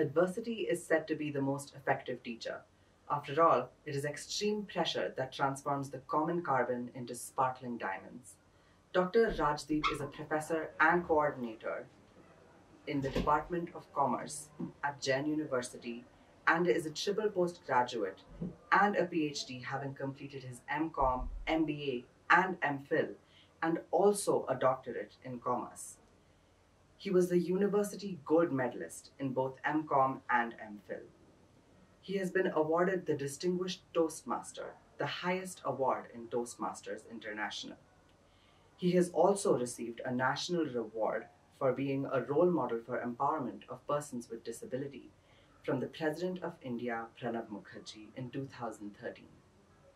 Adversity is said to be the most effective teacher. After all, it is extreme pressure that transforms the common carbon into sparkling diamonds. Dr. Rajdeep is a professor and coordinator in the Department of Commerce at Jain University and is a triple postgraduate and a PhD, having completed his MCom, MBA, and MPhil, and also a doctorate in commerce. He was the university gold medalist in both MCom and MPhil. He has been awarded the Distinguished Toastmaster, the highest award in Toastmasters International. He has also received a national reward for being a role model for empowerment of persons with disability from the President of India, Pranab Mukherjee, in 2013.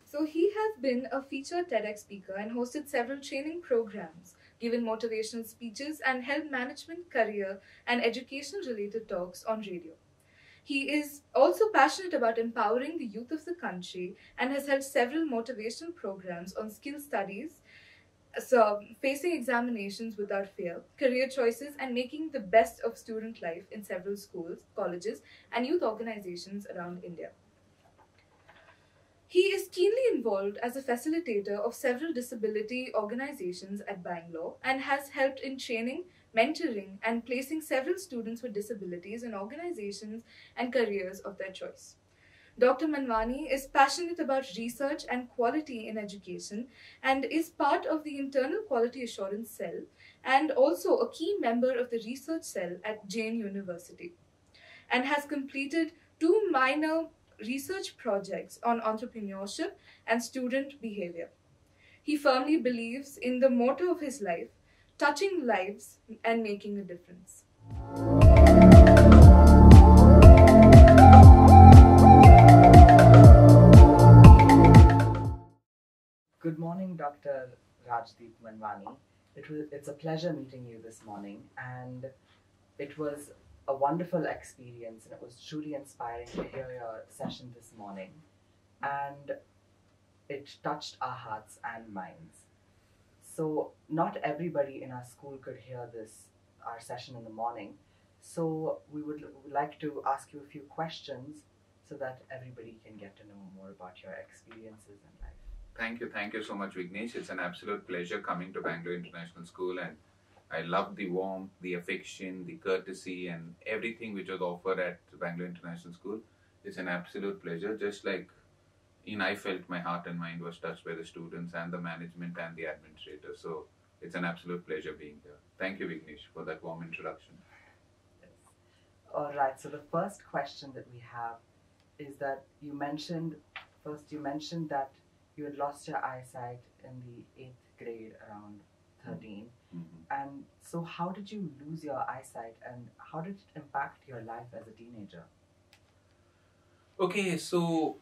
So he has been a featured TEDx speaker and hosted several training programs, given motivational speeches, and held management, career, and education-related talks on radio. He is also passionate about empowering the youth of the country and has held several motivational programs on skill studies, so facing examinations without fear, career choices, and making the best of student life in several schools, colleges, and youth organizations around India. He is keenly involved as a facilitator of several disability organizations at Bangalore and has helped in training, mentoring, and placing several students with disabilities in organizations and careers of their choice. Dr. Manwani is passionate about research and quality in education and is part of the Internal Quality Assurance Cell and also a key member of the research cell at Jain University, and has completed 2 minor research projects on entrepreneurship and student behavior. He firmly believes in the motto of his life, touching lives and making a difference. Good morning, Dr. Rajdeep Manwani. It's a pleasure meeting you this morning, and it was a wonderful experience, and it was truly inspiring to hear your session this morning, and it touched our hearts and minds. So not everybody in our school could hear our session in the morning, so we would like to ask you a few questions so that everybody can get to know more about your experiences in life. Thank you so much, Vignesh. It's an absolute pleasure coming to Bangalore International School, and I love the warmth, the affection, the courtesy, and everything which was offered at Bangalore International School. It's an absolute pleasure. Just like I felt my heart and mind was touched by the students and the management and the administrators. So it's an absolute pleasure being here. Thank you, Vignesh, for that warm introduction. Yes. All right. So the first question that we have is that you mentioned that you had lost your eyesight in the 8th grade around 13. And so how did you lose your eyesight, and how did it impact your life as a teenager? Okay, so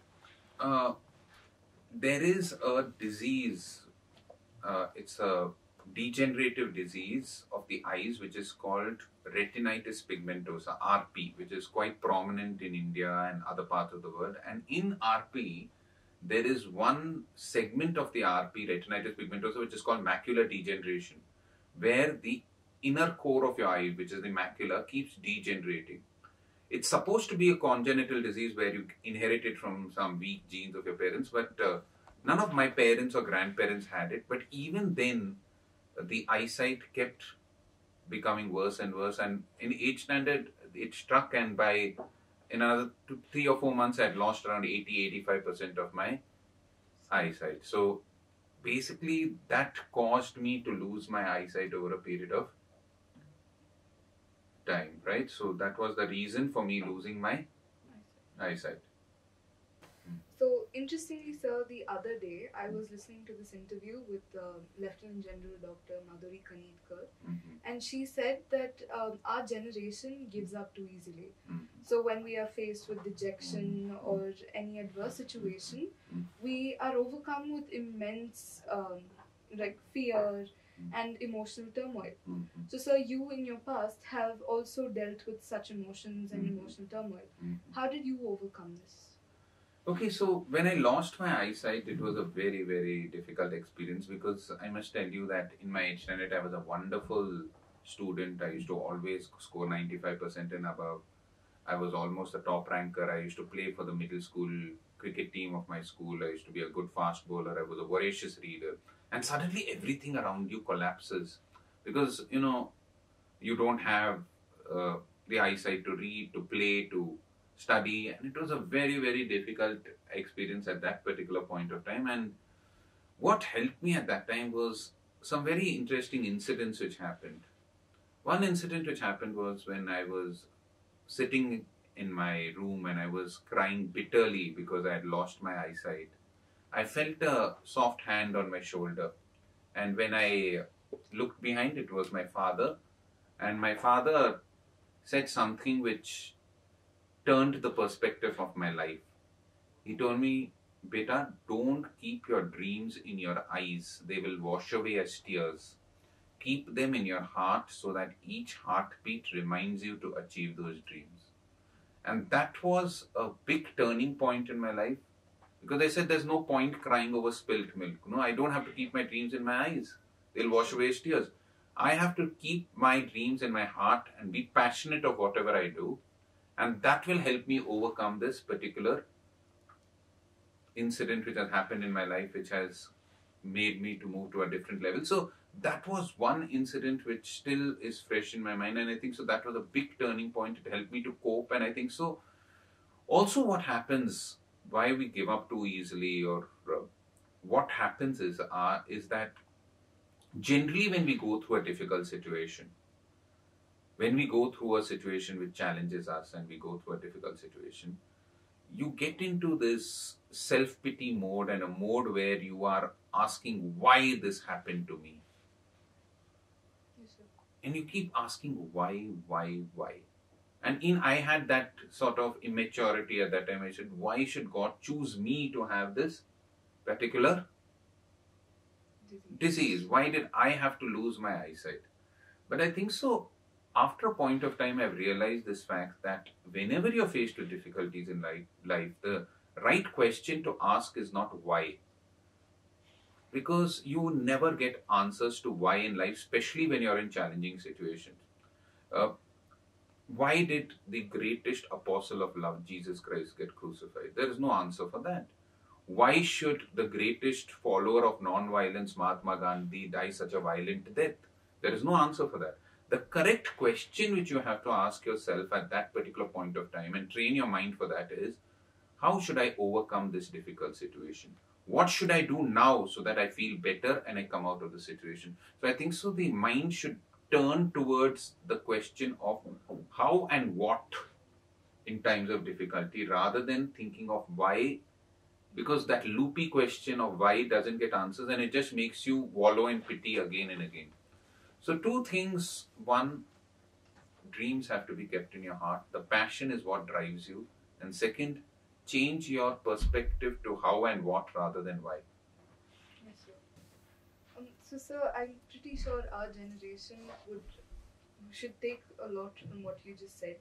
there is a disease, it's a degenerative disease of the eyes which is called retinitis pigmentosa, RP, which is quite prominent in India and other parts of the world. And in RP, there is one segment of the RP, retinitis pigmentosa, which is called macular degeneration, where the inner core of your eye, which is the macula, keeps degenerating. It's supposed to be a congenital disease where you inherit it from some weak genes of your parents, but none of my parents or grandparents had it. But even then, the eyesight kept becoming worse and worse. And in 8th standard, it struck, and by in another 3 or 4 months, I had lost around 80-85% of my eyesight. So basically, that caused me to lose my eyesight over a period of time, right? So that was the reason for me losing my eyesight. So interestingly, sir, the other day I was listening to this interview with Lieutenant General Dr. Madhuri Kanetkar, and she said that our generation gives up too easily. So when we are faced with dejection or any adverse situation, we are overcome with immense fear and emotional turmoil. So sir, you in your past have also dealt with such emotions and emotional turmoil. How did you overcome this? Okay, so when I lost my eyesight, it was a very, very difficult experience, because I must tell you that in my 8th standard, I was a wonderful student. I used to always score 95% and above. I was almost the top ranker. I used to play for the middle school cricket team of my school. I used to be a good fast bowler. I was a voracious reader. And suddenly everything around you collapses because, you don't have the eyesight to read, to play, to study. And it was a very, very difficult experience at that particular point of time. And what helped me at that time was some very interesting incidents which happened. One incident which happened was when I was sitting in my room and I was crying bitterly because I had lost my eyesight. I felt a soft hand on my shoulder, and when I looked behind, it was my father, and my father said something which turned the perspective of my life. He told me, "Beta, don't keep your dreams in your eyes. They will wash away as tears. Keep them in your heart so that each heartbeat reminds you to achieve those dreams." And that was a big turning point in my life because I said there's no point crying over spilt milk. No, I don't have to keep my dreams in my eyes. They'll wash away as tears. I have to keep my dreams in my heart and be passionate of whatever I do. And that will help me overcome this particular incident which has happened in my life, which has made me to move to a different level. So that was one incident which still is fresh in my mind, and I think so that was a big turning point. It helped me to cope, and I think so also what happens, why we give up too easily, or what happens is that generally when we go through a difficult situation, when we go through a situation which challenges us and we go through a difficult situation, you get into this self-pity mode, and a mode where you are asking why this happened to me. And you keep asking why. And I had that sort of immaturity at that time. I said, why should God choose me to have this particular disease? Why did I have to lose my eyesight? But I think so, after a point of time, I've realized this fact that whenever you're faced with difficulties in life, the right question to ask is not why. Because you never get answers to why in life, especially when you're in challenging situations. Why did the greatest apostle of love, Jesus Christ, get crucified? There is no answer for that. Why should the greatest follower of non-violence, Mahatma Gandhi, die such a violent death? There is no answer for that. The correct question which you have to ask yourself at that particular point of time and train your mind for that is, how should I overcome this difficult situation? What should I do now so that I feel better and I come out of the situation? So I think so the mind should turn towards the question of how and what in times of difficulty rather than thinking of why, because that loopy question of why doesn't get answers and it just makes you wallow in pity again and again. So two things. One, dreams have to be kept in your heart. The passion is what drives you. And second, change your perspective to how and what rather than why. Yes, sir. So, sir, I'm pretty sure our generation should take a lot from what you just said.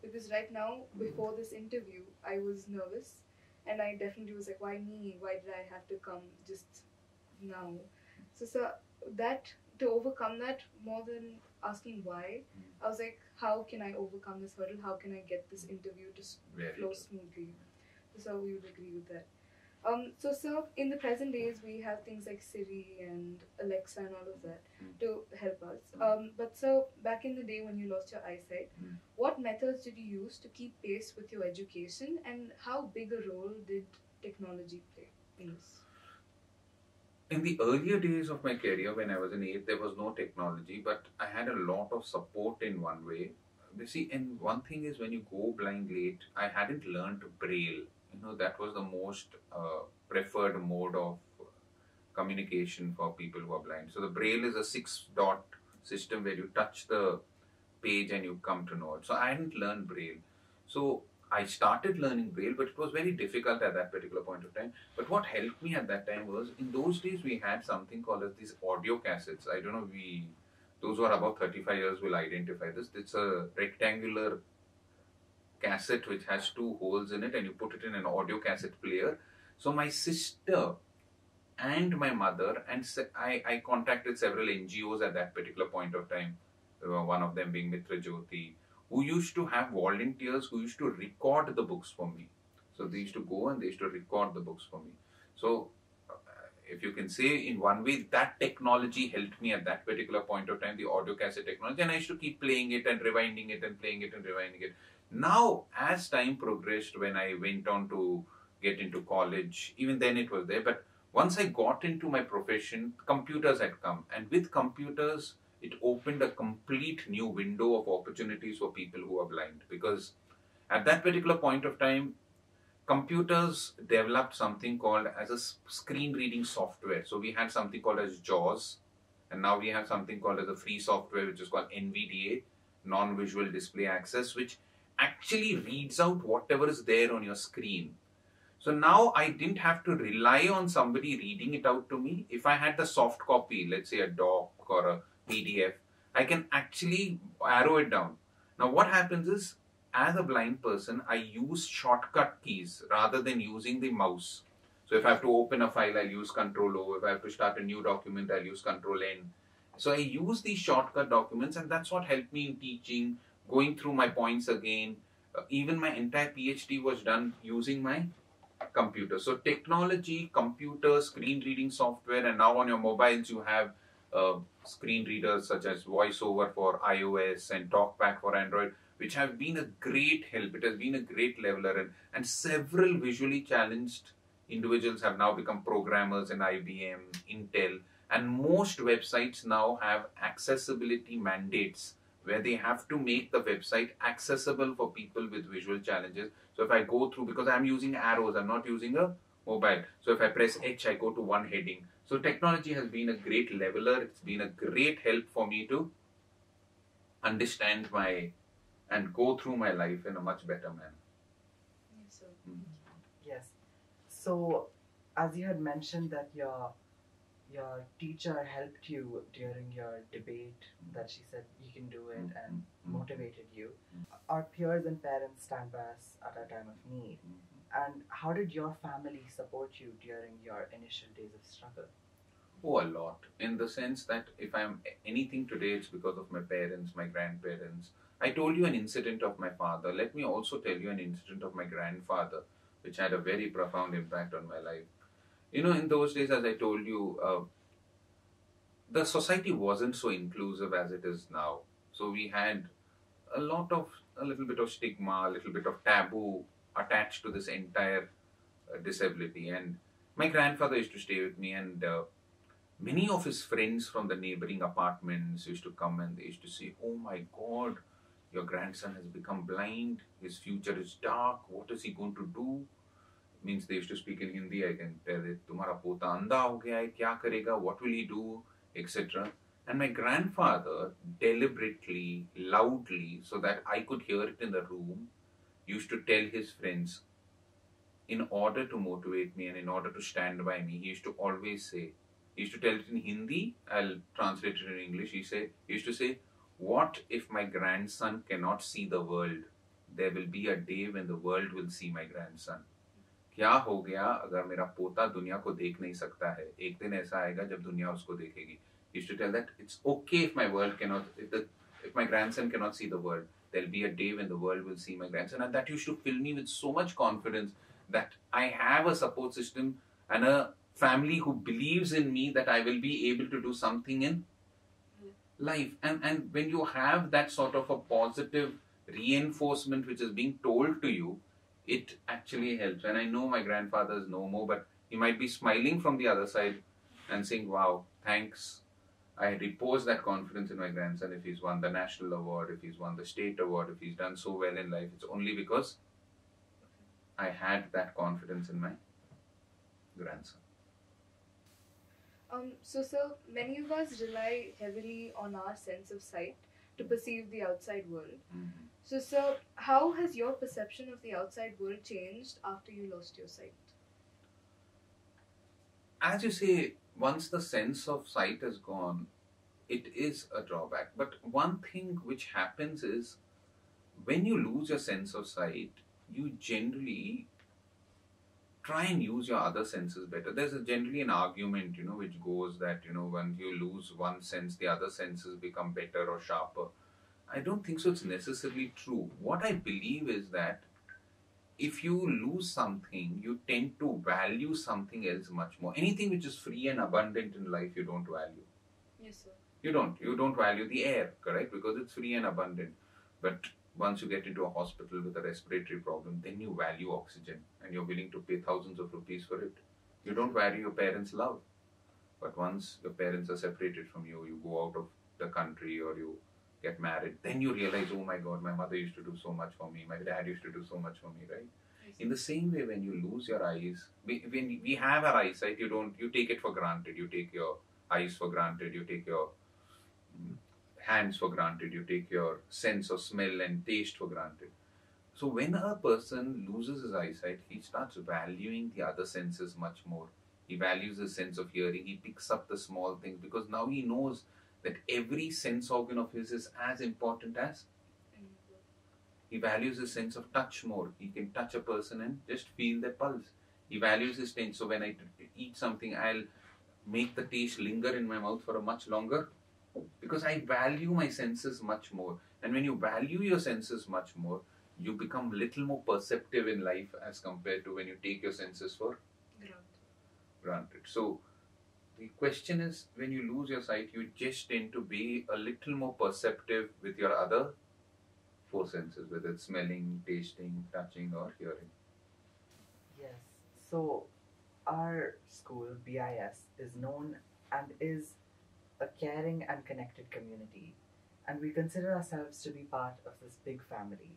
Because right now, before this interview, I was nervous. And I definitely was like, why me? Why did I have to come just now? So, sir, to overcome that, more than asking why, I was like, how can I overcome this hurdle? How can I get this interview to flow smoothly? So we would agree with that. So, sir, in the present days, we have things like Siri and Alexa and all of that to help us. But, sir, back in the day when you lost your eyesight, what methods did you use to keep pace with your education, and how big a role did technology play in this? In the earlier days of my career, when I was in 8th, there was no technology, but I had a lot of support in one way. You see, and one thing is when you go blind late, I hadn't learned Braille. That was the most preferred mode of communication for people who are blind. So the Braille is a 6-dot system where you touch the page and you come to know it. So I hadn't learned Braille. So I started learning Braille, but it was very difficult at that particular point of time. But what helped me at that time was, in those days we had something called as these audio cassettes. I don't know, those who are above 35 years will identify this. It's a rectangular cassette which has 2 holes in it, and you put it in an audio cassette player. So my sister and my mother, and I contacted several NGOs at that particular point of time, one of them being Mitra Jyoti, who used to have volunteers who used to record the books for me. So they used to go and they used to record the books for me. So if you can say in one way, that technology helped me at that particular point of time, the audio cassette technology, and I used to keep playing it and rewinding it and playing it and rewinding it. Now, as time progressed, when I went on to get into college, even then it was there, but once I got into my profession, computers had come, and with computers, it opened a complete new window of opportunities for people who are blind, because at that particular point of time, computers developed something called as a screen reading software. So we had something called as JAWS, and now we have something called as a free software, which is called NVDA, non-visual display access, which actually reads out whatever is there on your screen. So now I didn't have to rely on somebody reading it out to me. If I had the soft copy, let's say a doc or a PDF, I can actually arrow it down. Now what happens is, as a blind person, I use shortcut keys rather than using the mouse. So if I have to open a file, I'll use Control O. If I have to start a new document, I'll use Control N. So I use these shortcut documents, and that's what helped me in teaching, going through my points again. Even my entire PhD was done using my computer. So technology, computer, screen reading software, and now on your mobiles you have screen readers such as VoiceOver for iOS and TalkBack for Android, which have been a great help. It has been a great leveler, and several visually challenged individuals have now become programmers in IBM, Intel, and most websites now have accessibility mandates where they have to make the website accessible for people with visual challenges. So if I go through, because I'm using arrows, I'm not using a mobile. So if I press H, I go to one heading. So technology has been a great leveler. It's been a great help for me to understand and go through my life in a much better manner. Yes, sir. Yes. So, as you had mentioned that your teacher helped you during your debate, that she said you can do it and motivated you. Our peers and parents stand by us at our time of need. And how did your family support you during your initial days of struggle? Oh, a lot. In the sense that if I'm anything today, it's because of my parents, my grandparents. I told you an incident of my father. Let me also tell you an incident of my grandfather, which had a very profound impact on my life. You know, in those days, as I told you, the society wasn't so inclusive as it is now. So we had a little bit of stigma, a little bit of taboo attached to this entire disability. And my grandfather used to stay with me, and many of his friends from the neighboring apartments used to come and they used to say, "Oh my God, your grandson has become blind. His future is dark. What is he going to do?" Means they used to speak in Hindi. I can tell it, "Tumhara pota andha ho gaya hai, kya karega? What will he do?" etc. And my grandfather deliberately, loudly, so that I could hear it in the room, used to tell his friends, in order to motivate me and in order to stand by me, he used to always say, he used to tell it in Hindi, I'll translate it in English. He used to say, "What if my grandson cannot see the world? There will be a day when the world will see my grandson." क्या हो गया अगर मेरा पोता दुनिया को देख नहीं सकता है? एक दिन ऐसा आएगा जब दुनिया उसको देखेगी. He used to tell that it's okay if my world cannot, if my grandson cannot see the world, there'll be a day when the world will see my grandson. And that used to fill me with so much confidence that I have a support system and a family who believes in me that I will be able to do something in life. And when you have that sort of a positive reinforcement which is being told to you, it actually helps. And I know my grandfather is no more, but he might be smiling from the other side and saying, "Wow, thanks. I repose that confidence in my grandson. If he's won the national award, if he's won the state award, if he's done so well in life, it's only because I had that confidence in my grandson." So, sir, many of us rely heavily on our sense of sight to perceive the outside world. So, sir, how has your perception of the outside world changed after you lost your sight? As you say, once the sense of sight is gone, it is a drawback. But one thing which happens is, when you lose your sense of sight, you generally try and use your other senses better. There's generally an argument, which goes that, when you lose one sense, the other senses become better or sharper. I don't think so it's necessarily true. What I believe is that if you lose something, you tend to value something else much more. Anything which is free and abundant in life, you don't value. Yes, sir. You don't value the air, correct? Because it's free and abundant. But once you get into a hospital with a respiratory problem, then you value oxygen and you're willing to pay thousands of rupees for it. You don't value your parents' love. But once your parents are separated from you, you go out of the country or you get married, then you realize, oh my God, my mother used to do so much for me, my dad used to do so much for me, right? In the same way, when you lose your eyes, when we have our eyesight, you take it for granted. You take your eyes for granted. You take your hands for granted. You take your sense of smell and taste for granted. So when a person loses his eyesight, he starts valuing the other senses much more. He values his sense of hearing. He picks up the small things because now he knows that every sense organ of his is as important as. He values his sense of touch more. He can touch a person and just feel their pulse. He values his taste. So when I eat something, I'll make the taste linger in my mouth for a much longer because I value my senses much more. And when you value your senses much more, you become little more perceptive in life as compared to when you take your senses for granted. So the question is, when you lose your sight, you just tend to be a little more perceptive with your other four senses, whether it's smelling, tasting, touching, or hearing. Yes. So our school, BIS, is known and is a caring and connected community, and we consider ourselves to be part of this big family.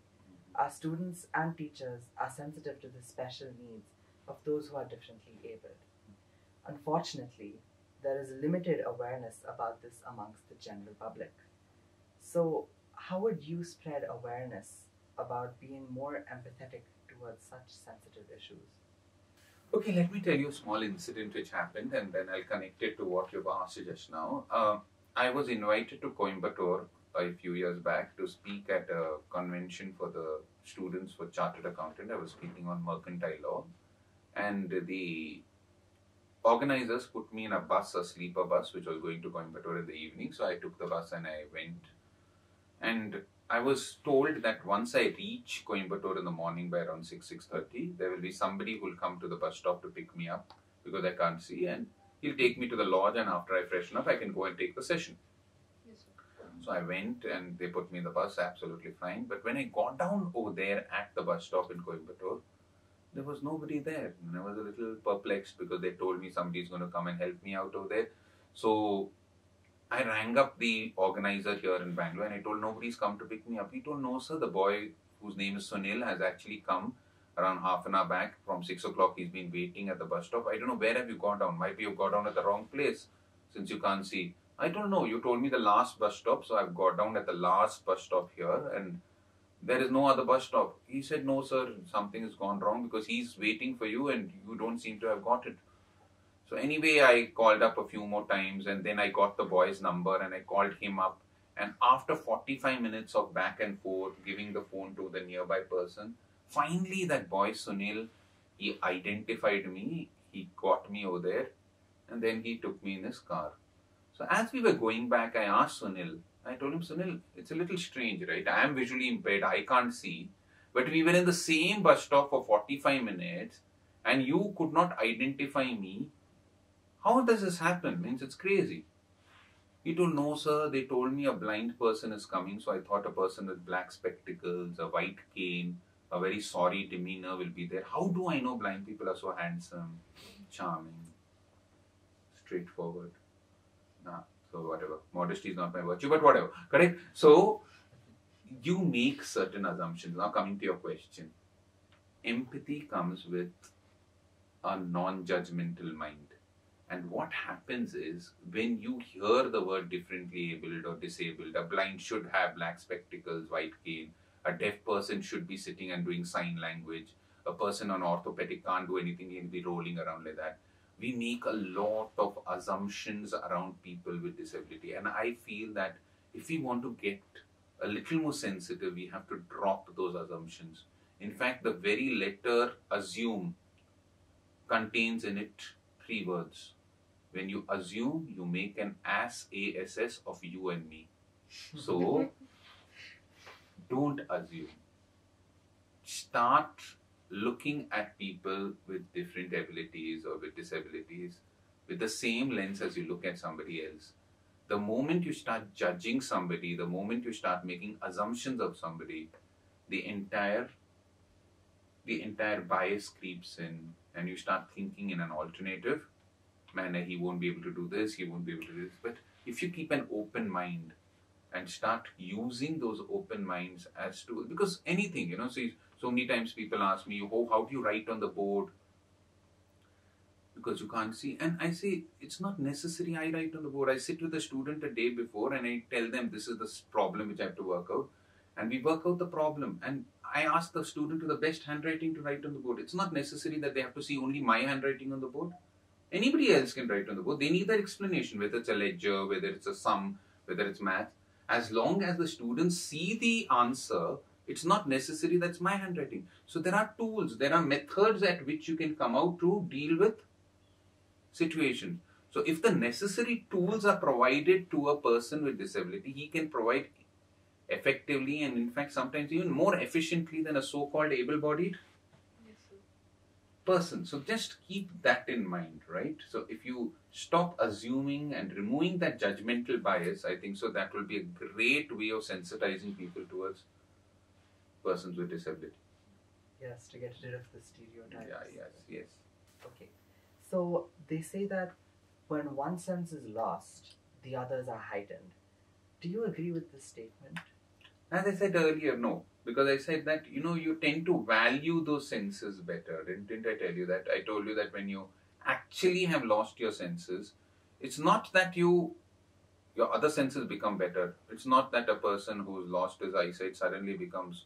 Our students and teachers are sensitive to the special needs of those who are differently abled. Unfortunately, there is limited awareness about this amongst the general public. So, how would you spread awareness about being more empathetic towards such sensitive issues? Okay, let me tell you a small incident which happened and then I'll connect it to what you've asked just now. I was invited to Coimbatore a few years back to speak at a convention for the students for Chartered Accountant. I was speaking on mercantile law, and the organizers put me in a bus, a sleeper bus, which was going to Coimbatore in the evening. So I took the bus and I went. And I was told that once I reach Coimbatore in the morning by around 6:30, there will be somebody who will come to the bus stop to pick me up because I can't see, and he'll take me to the lodge, and after I freshen up, I can go and take the session. So I went and they put me in the bus, absolutely fine. But when I got down over there at the bus stop in Coimbatore, there was nobody there. And I was a little perplexed because they told me somebody's going to come and help me out over there. So I rang up the organizer here in Bangalore and I told nobody's come to pick me up. He told, no sir, the boy whose name is Sunil has actually come around half an hour back. From 6 o'clock he's been waiting at the bus stop. I don't know, where have you got down? Might be you got down at the wrong place since you can't see. I don't know, you told me the last bus stop, so I've got down at the last bus stop here and there is no other bus stop. He said, no sir, something has gone wrong because he's waiting for you and you don't seem to have got it. So anyway, I called up a few more times and then I got the boy's number and I called him up. And after 45 minutes of back and forth, giving the phone to the nearby person, finally that boy Sunil, he identified me, he got me over there and then he took me in his car. So as we were going back, I asked Sunil, I told him, Sunil, it's a little strange, right? I am visually impaired, I can't see. But we were in the same bus stop for 45 minutes and you could not identify me. How does this happen? Means it's crazy. He told, no sir, they told me a blind person is coming. So I thought a person with black spectacles, a white cane, a very sorry demeanor will be there. How do I know blind people are so handsome, charming, straightforward? Nah, so whatever. Modesty is not my virtue, but whatever. Correct? So you make certain assumptions. Now coming to your question. Empathy comes with a non-judgmental mind. And what happens is, when you hear the word differently abled or disabled, a blind should have black spectacles, white cane, a deaf person should be sitting and doing sign language, a person on orthopedic can't do anything, he'll be rolling around like that. We make a lot of assumptions around people with disability. And I feel that if we want to get a little more sensitive, we have to drop those assumptions. In fact, the very letter assume contains in it 3 words. When you assume, you make an ass of you and me. So, don't assume. Start looking at people with different abilities or with disabilities with the same lens as you look at somebody else. The moment you start judging somebody, the moment you start making assumptions of somebody, the entire bias creeps in, and you start thinking in an alternative manner. He won't be able to do this, he won't be able to do this. But if you keep an open mind and start using those open minds as to, because anything, so many times people ask me, how do you write on the board? Because you can't see. And I say, it's not necessary I write on the board. I sit with a student a day before and I tell them this is the problem which I have to work out. And we work out the problem. And I ask the student to the best handwriting to write on the board. It's not necessary that they have to see only my handwriting on the board. Anybody else can write on the board. They need that explanation, whether it's a ledger, whether it's a sum, whether it's math. As long as the students see the answer, it's not necessary that's my handwriting. So there are tools, there are methods at which you can come out to deal with situations. So if the necessary tools are provided to a person with disability, he can provide effectively and in fact sometimes even more efficiently than a so-called able-bodied person. So just keep that in mind, right? So if you stop assuming and removing that judgmental bias, I think so that will be a great way of sensitizing people towards persons with disability. Yes, to get rid of the stereotypes. Yes. Okay. So they say that when one sense is lost, the others are heightened. Do you agree with this statement? As I said earlier, no. Because I said that, you tend to value those senses better. Didn't I tell you that? I told you that when you actually have lost your senses, it's not that your other senses become better. It's not that a person who's lost his eyesight suddenly becomes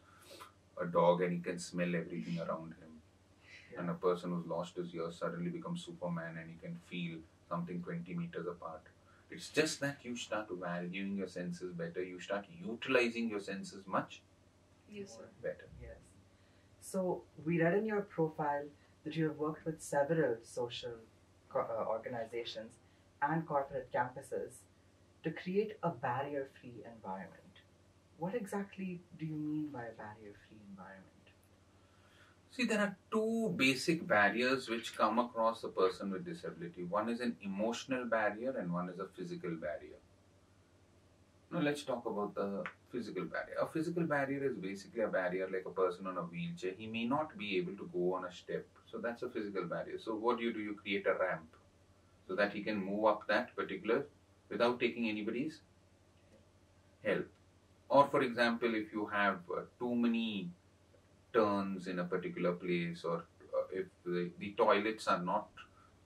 a dog and he can smell everything around him. Yeah. And a person who's lost his ears suddenly becomes Superman and he can feel something 20 meters apart. It's just that you start valuing your senses better. You start utilizing your senses much better. Yes. So we read in your profile that you have worked with several social organizations and corporate campuses to create a barrier-free environment. What exactly do you mean by a barrier-free environment? See, there are two basic barriers which come across a person with disability. One is an emotional barrier and one is a physical barrier. Now let's talk about the physical barrier. A physical barrier is basically a barrier like a person on a wheelchair. He may not be able to go on a step. So that's a physical barrier. So what do? You create a ramp so that he can move up that particular without taking anybody's help. Or for example, if you have too many turns in a particular place, or if the toilets are not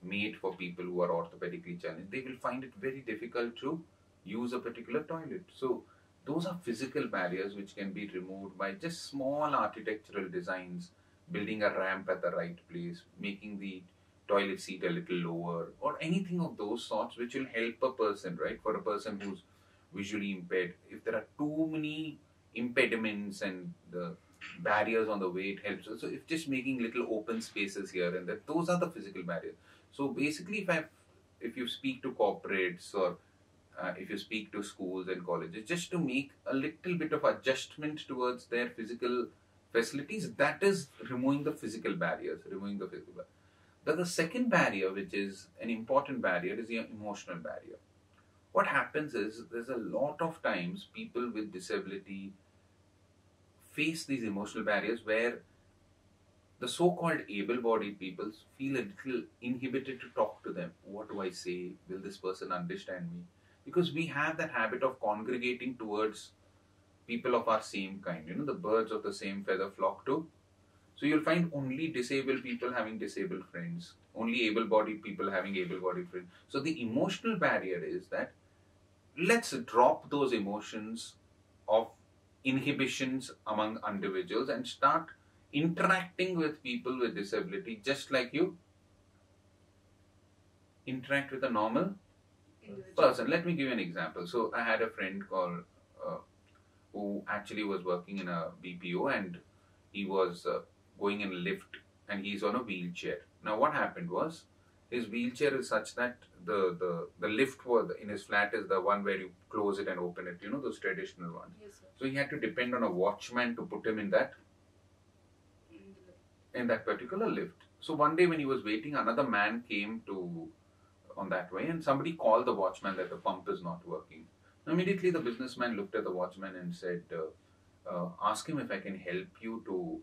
made for people who are orthopedically challenged, they will find it very difficult to use a particular toilet. So those are physical barriers which can be removed by just small architectural designs, building a ramp at the right place, making the toilet seat a little lower, or anything of those sorts which will help a person, right? For a person who's visually impaired, if there are too many impediments and the barriers on the way, it helps. So if just making little open spaces here and there, those are the physical barriers. So basically, if you speak to corporates or if you speak to schools and colleges, just to make a little bit of adjustment towards their physical facilities, that is removing the physical barriers, The second barrier, which is an important barrier, is the emotional barrier. What happens is, there's a lot of times people with disability face these emotional barriers where the so-called able-bodied people feel a little inhibited to talk to them. What do I say? Will this person understand me? Because we have that habit of congregating towards people of our same kind. The birds of the same feather flock to. So you'll find only disabled people having disabled friends, only able-bodied people having able-bodied friends. So the emotional barrier is that let's drop those emotions of inhibitions among individuals and start interacting with people with disability just like you interact with a normal person. Let me give you an example. So I had a friend called who actually was working in a BPO, and he was going in a lift and he's on a wheelchair. Now what happened was, His wheelchair is such that the lift was in his flat is the one where you close it and open it, those traditional ones. Yes, sir. So he had to depend on a watchman to put him in that particular lift. So one day when he was waiting, another man came on that way, and somebody called the watchman that the pump is not working. Immediately the businessman looked at the watchman and said, ask him if I can help you to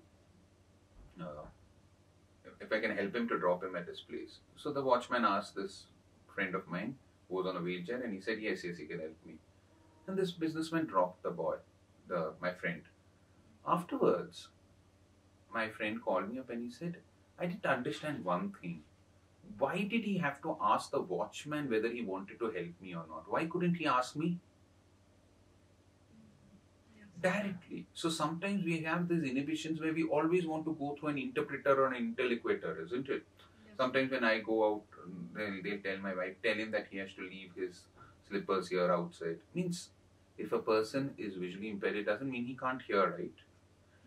if I can help him to drop him at his place. So the watchman asked this friend of mine who was on a wheelchair, and he said, yes, he can help me. And this businessman dropped the boy, my friend. Afterwards, my friend called me up and he said, I didn't understand one thing. Why did he have to ask the watchman whether he wanted to help me or not? Why couldn't he ask me directly? So sometimes we have these inhibitions where we always want to go through an interpreter or an interlocutor, isn't it? Yes. Sometimes when I go out, they'll tell my wife, tell him that he has to leave his slippers here outside. Means if a person is visually impaired, it doesn't mean he can't hear, right?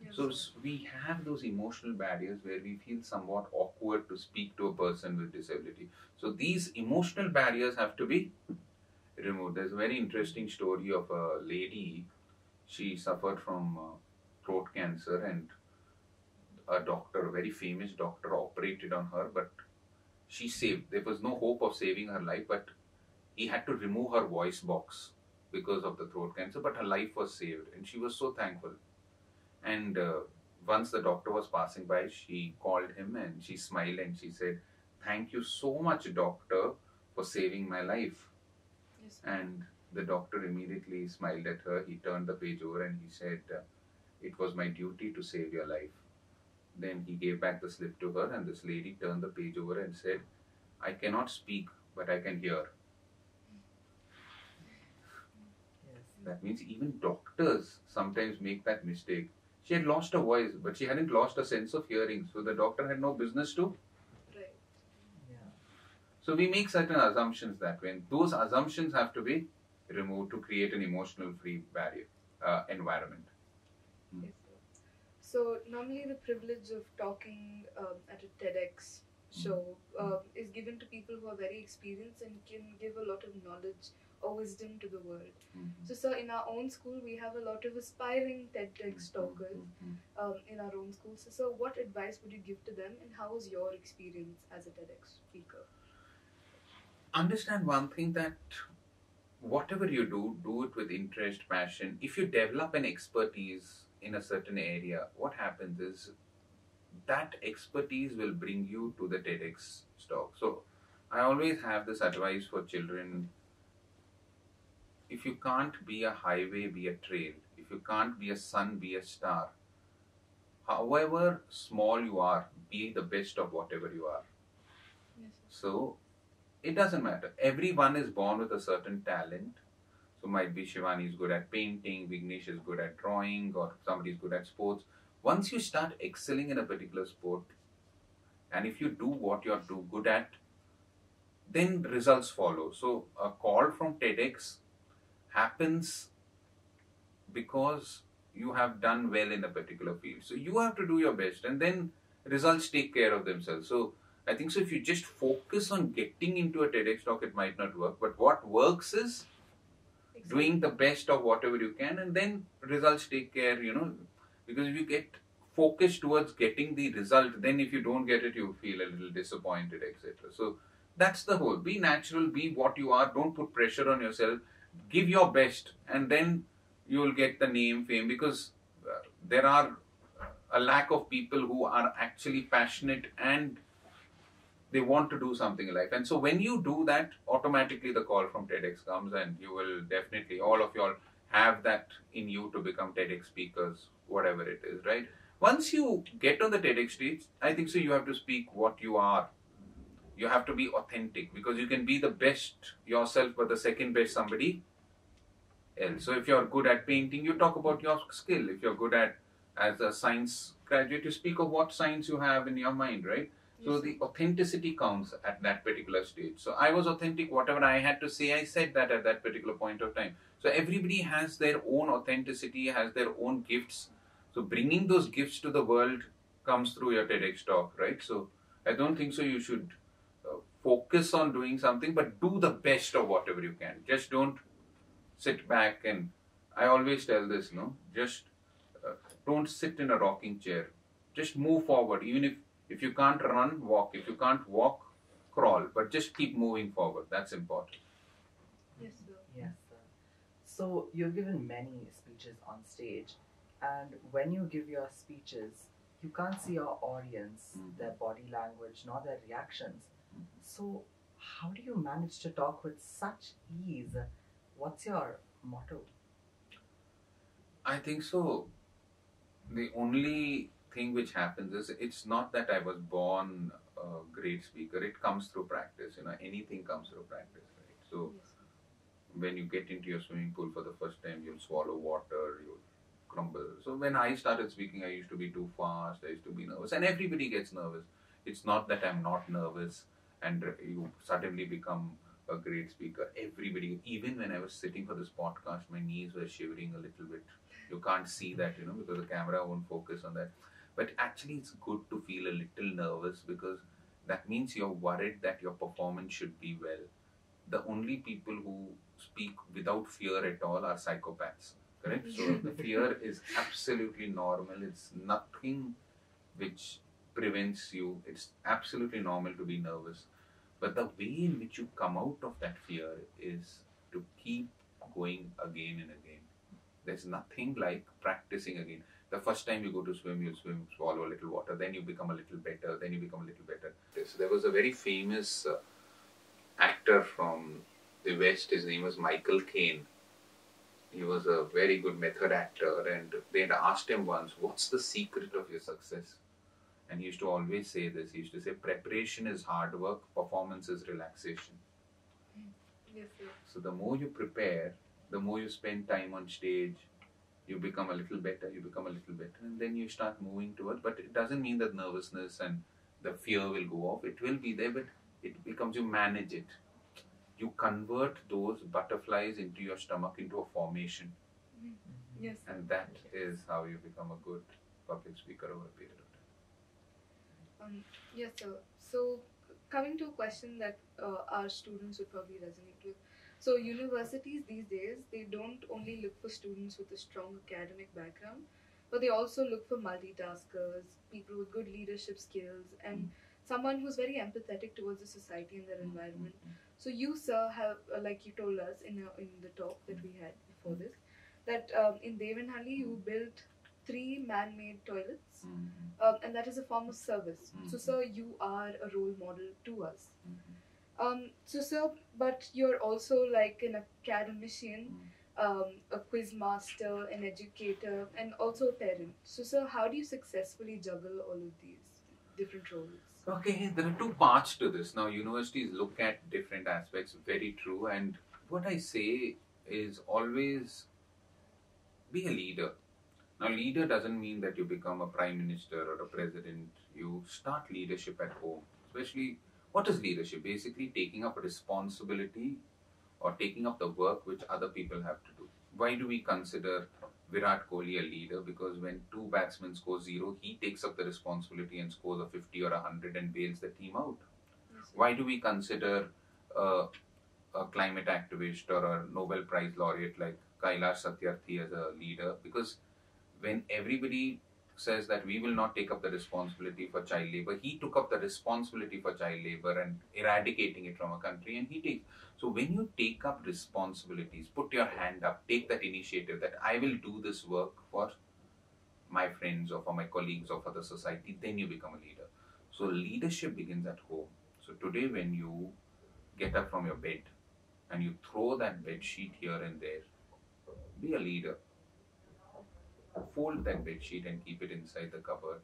Yes. So we have those emotional barriers where we feel somewhat awkward to speak to a person with disability. So these emotional barriers have to be removed. There's a very interesting story of a lady. She suffered from throat cancer, and a doctor, a very famous doctor, operated on her, but she saved. There was no hope of saving her life, but he had to remove her voice box because of the throat cancer, but her life was saved, and she was so thankful. And once the doctor was passing by, she called him and she smiled and she said, thank you so much, doctor, for saving my life. Yes. And the doctor immediately smiled at her. He turned the page over and he said, it was my duty to save your life. Then he gave back the slip to her, and this lady turned the page over and said, I cannot speak, but I can hear. Yes. That means even doctors sometimes make that mistake. She had lost her voice, but she hadn't lost a sense of hearing. So the doctor had no business to. Right. Yeah. So we make certain assumptions that way. Those assumptions have to be removed to create an emotional free barrier environment. Yes, sir. So normally the privilege of talking at a TEDx show is given to people who are very experienced and can give a lot of knowledge or wisdom to the world. So, sir, in our own school, we have a lot of aspiring TEDx talkers in our own school. So, what advice would you give to them, and how was your experience as a TEDx speaker? Understand one thing, that whatever you do it with interest, passion. If you develop an expertise in a certain area, what happens is that expertise will bring you to the TEDx talk. So, I always have this advice for children. If you can't be a highway, be a trail. If you can't be a sun, be a star. However small you are, be the best of whatever you are. Yes. So, it doesn't matter. Everyone is born with a certain talent. So, might be Shivani is good at painting, Vignesh is good at drawing, or somebody is good at sports. Once you start excelling in a particular sport, and if you do what you're good at, then results follow. So, a call from TEDx happens because you have done well in a particular field. So you have to do your best, and then results take care of themselves. So I think so if you just focus on getting into a TEDx talk, it might not work. But what works is doing the best of whatever you can, and then results take care, because if you get focused towards getting the result, then if you don't get it, you feel a little disappointed, etc. So that's the whole. Be natural, be what you are, don't put pressure on yourself. Give your best, and then you will get the name, fame, because there are a lack of people who are actually passionate and they want to do something in life. And so when you do that, automatically the call from TEDx comes, and you will definitely, all of you all have that in you to become TEDx speakers, whatever it is, right? Once you get on the TEDx stage, I think so you have to speak what you are. You have to be authentic, because you can be the best yourself, but the second best somebody else. So if you're good at painting, you talk about your skill. If you're good at, as a science graduate, you speak of what science you have in your mind, right? Yes. So the authenticity counts at that particular stage. So I was authentic. Whatever I had to say, I said that at that particular point of time. So everybody has their own authenticity, has their own gifts. So bringing those gifts to the world comes through your TEDx talk, right? So I don't think so you should focus on doing something, but do the best of whatever you can. Just don't sit back and, I always tell this, just don't sit in a rocking chair. Just move forward. Even if you can't run, walk. If you can't walk, crawl. But just keep moving forward. That's important. Yes, sir. Yes, sir. So you've given many speeches on stage, and when you give your speeches, you can't see your audience, their body language, nor their reactions. So how do you manage to talk with such ease? What's your motto? I think so. The only thing which happens is, it's not that I was born a great speaker. It comes through practice. Anything comes through practice, right? So Yes. when you get into your swimming pool for the first time, you'll swallow water, you'll crumble. So when I started speaking, I used to be too fast, I used to be nervous, and everybody gets nervous. It's not that I'm not nervous and you suddenly become a great speaker. Everybody, even when I was sitting for this podcast, my knees were shivering a little bit. You can't see that, because the camera won't focus on that. But actually, it's good to feel a little nervous, because that means you're worried that your performance should be well. The only people who speak without fear at all are psychopaths, correct? So the fear is absolutely normal. It's nothing which prevents you. It's absolutely normal to be nervous. But the way in which you come out of that fear is to keep going again and again. There's nothing like practicing again. The first time you go to swim, you'll swim, swallow a little water, then you become a little better, then you become a little better. So there was a very famous actor from the West. His name was Michael Caine. He was a very good method actor, and they had asked him once, what's the secret of your success? And he used to always say this. He used to say, preparation is hard work, performance is relaxation. Yes, sir. So the more you prepare, the more you spend time on stage, you become a little better, and then you start moving towards. But it doesn't mean that nervousness and the fear will go off. It will be there, but it becomes, you manage it. You convert those butterflies into your stomach into a formation. Yes. And that is how you become a good public speaker over a period of time. Yes, sir. So, coming to a question that our students would probably resonate with. So, universities these days, they don't only look for students with a strong academic background, but they also look for multitaskers, people with good leadership skills, and someone who's very empathetic towards the society and their environment. So, you, sir, have, like you told us in the talk that we had before this, that in Devanhalli, you built 3 man-made toilets, and that is a form of service. So, sir, you are a role model to us. So, sir, but you're also like an academician, a quiz master, an educator, and also a parent. So, sir, how do you successfully juggle all of these different roles? Okay, there are 2 parts to this. Now, universities look at different aspects, very true. And what I say is always be a leader. Now, leader doesn't mean that you become a prime minister or a president. You start leadership at home. Especially, what is leadership? Basically, taking up a responsibility or taking up the work which other people have to do. Why do we consider Virat Kohli a leader? Because when 2 batsmen score 0, he takes up the responsibility and scores a 50 or 100 and bails the team out. Yes, Why do we consider a climate activist or a Nobel Prize laureate like Kailash Satyarthi as a leader? Because when everybody says that we will not take up the responsibility for child labor, he took up the responsibility for child labor and eradicating it from a country, and he takes. So when you take up responsibilities, put your hand up, take that initiative that I will do this work for my friends or for my colleagues or for the society, then you become a leader. So leadership begins at home. So today when you get up from your bed and you throw that bed sheet here and there, be a leader. Fold that bed sheet and keep it inside the cupboard.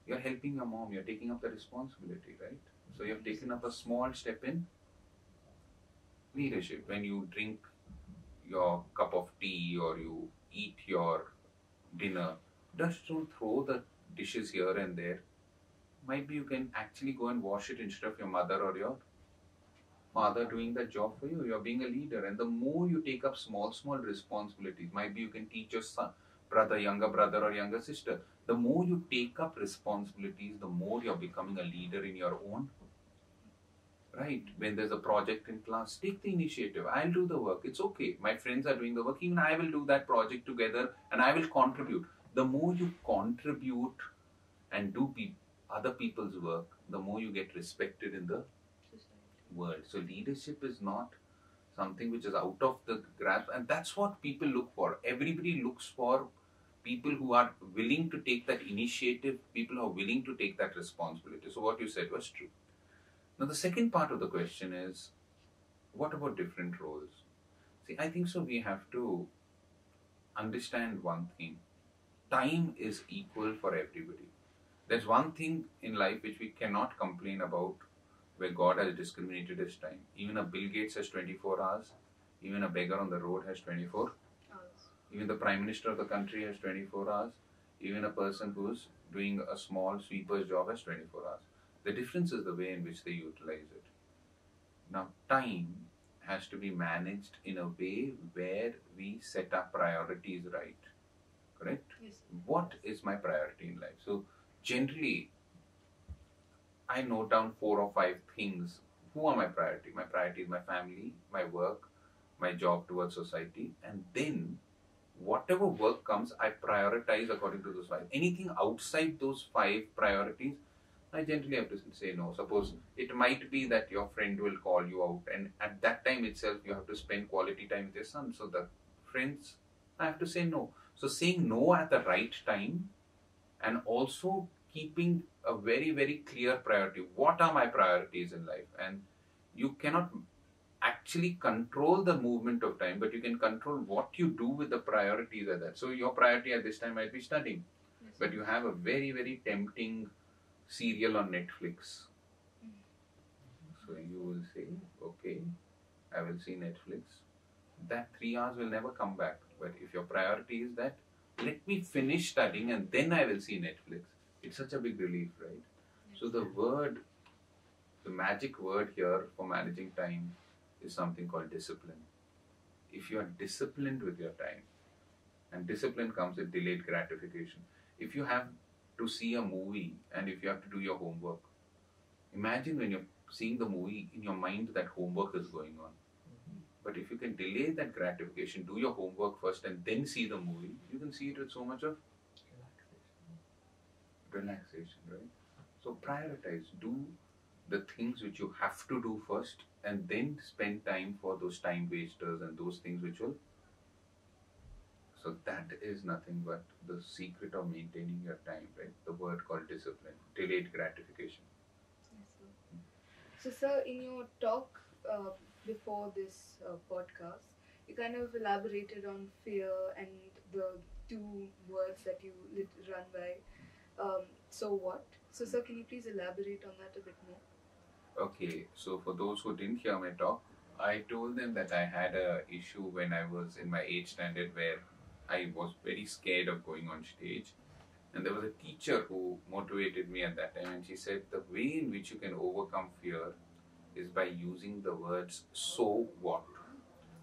You're helping your mom, you're taking up the responsibility, right? So you've taken up a small step in leadership. When you drink your cup of tea or you eat your dinner, just don't throw the dishes here and there. Might be you can actually go and wash it instead of your mother or your father doing the job for you. You're being a leader, and the more you take up small responsibilities, might be you can teach your son, brother, younger brother or younger sister. The more you take up responsibilities, the more you're becoming a leader in your own right? When there's a project in class, take the initiative. I'll do the work. It's okay. My friends are doing the work. Even I will do that project together and I will contribute. The more you contribute and do other people's work, the more you get respected in the world. So leadership is not something which is out of the grasp, and that's what people look for. Everybody looks for people who are willing to take that initiative, people who are willing to take that responsibility. So what you said was true. Now the second part of the question is, what about different roles? See, I think so we have to understand one thing. Time is equal for everybody. There's one thing in life which we cannot complain about, where God has discriminated his time. Even a Bill Gates has 24 hours. Even a beggar on the road has 24 hours. Even the Prime Minister of the country has 24 hours. Even a person who's doing a small sweeper's job has 24 hours. The difference is the way in which they utilize it. Now, time has to be managed in a way where we set our priorities right. Correct? Yes. What is my priority in life? So, generally, I note down 4 or 5 things. Who are my priority? My priority is my family, my work, my job towards society, and then whatever work comes, I prioritize according to those 5. Anything outside those 5 priorities, I generally have to say no. Suppose it might be that your friend will call you out, and at that time itself, you have to spend quality time with your son. So the friends, I have to say no. So saying no at the right time, and also keeping a very, very clear priority. What are my priorities in life? And you cannot actually control the movement of time, but you can control what you do with the priorities at that. So your priority at this time might be studying, Yes. but you have a very, very tempting serial on Netflix. So you will say, okay, I will see Netflix. That 3 hours will never come back. But if your priority is that, let me finish studying and then I will see Netflix. It's such a big relief, right? So the magic word here for managing time is something called discipline. If you are disciplined with your time, and discipline comes with delayed gratification. If you have to see a movie and if you have to do your homework, imagine when you're seeing the movie, in your mind that homework is going on. But if you can delay that gratification, do your homework first and then see the movie, you can see it with so much of relaxation, right? So prioritize. Do the things which you have to do first and then spend time for those time wasters and those things which will. So that is nothing but the secret of maintaining your time, right? The word called discipline, delayed gratification. Yes, sir. So, sir, in your talk before this podcast, you kind of elaborated on fear and the 2 words that you run by. So what? So, sir, can you please elaborate on that a bit more? Okay, so for those who didn't hear my talk, I told them that I had a issue when I was in my 8th standard where I was very scared of going on stage. And there was a teacher who motivated me at that time, and she said the way in which you can overcome fear is by using the words so what.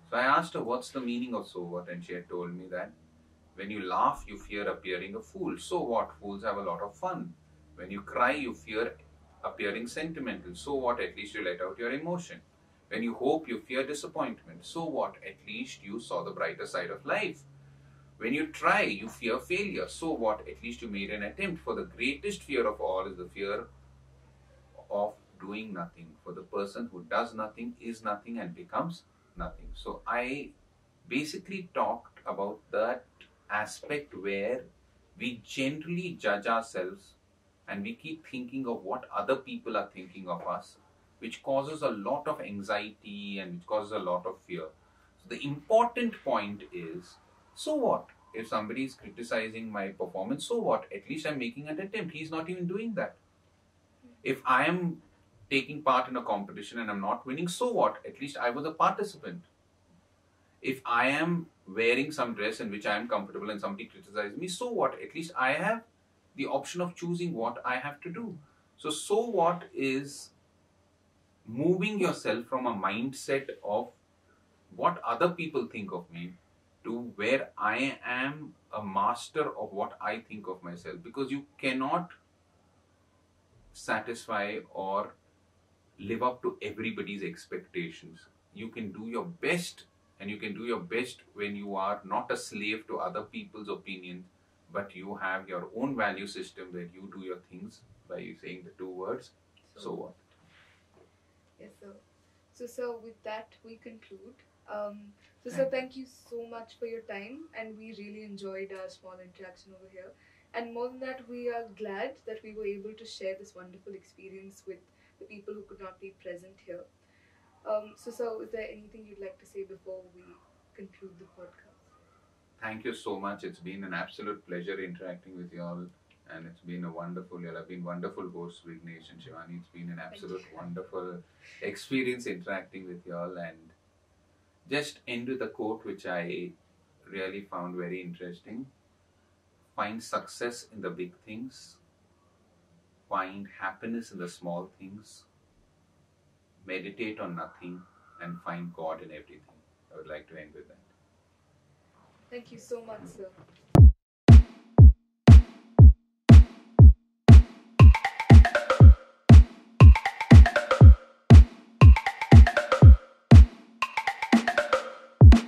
So I asked her what's the meaning of so what, and she had told me that when you laugh, you fear appearing a fool. So what? Fools have a lot of fun. When you cry, you fear appearing sentimental. So what? At least you let out your emotion. When you hope, you fear disappointment. So what? At least you saw the brighter side of life. When you try, you fear failure. So what? At least you made an attempt. For the greatest fear of all is the fear of doing nothing. For the person who does nothing, is nothing, and becomes nothing. So I basically talked about that aspect where we generally judge ourselves and we keep thinking of what other people are thinking of us, which causes a lot of anxiety and which causes a lot of fear. So the important point is, so what? If somebody is criticizing my performance, so what? At least I'm making an attempt. He's not even doing that. If I am taking part in a competition and I'm not winning, so what? At least I was a participant. If I am wearing some dress in which I am comfortable and somebody criticizes me, so what? At least I have the option of choosing what I have to do. So what is moving yourself from a mindset of what other people think of me to where I am a master of what I think of myself, because you cannot satisfy or live up to everybody's expectations. You can do your best, and you can do your best when you are not a slave to other people's opinions, but you have your own value system where you do your things by saying the two words, so what? Yes, sir. So, sir, with that, we conclude. Sir, thank you so much for your time, and we really enjoyed our small interaction over here. And more than that, we are glad that we were able to share this wonderful experience with the people who could not be present here. Sir, is there anything you'd like to say before we conclude the podcast? Thank you so much. It's been an absolute pleasure interacting with you all. And it's been a wonderful, you have been wonderful hosts, Vignesh and Shivani. It's been an absolute wonderful experience interacting with you all. And just end with a quote which I really found very interesting. Find success in the big things. Find happiness in the small things. Meditate on nothing and find God in everything. I would like to end with that. Thank you so much, sir.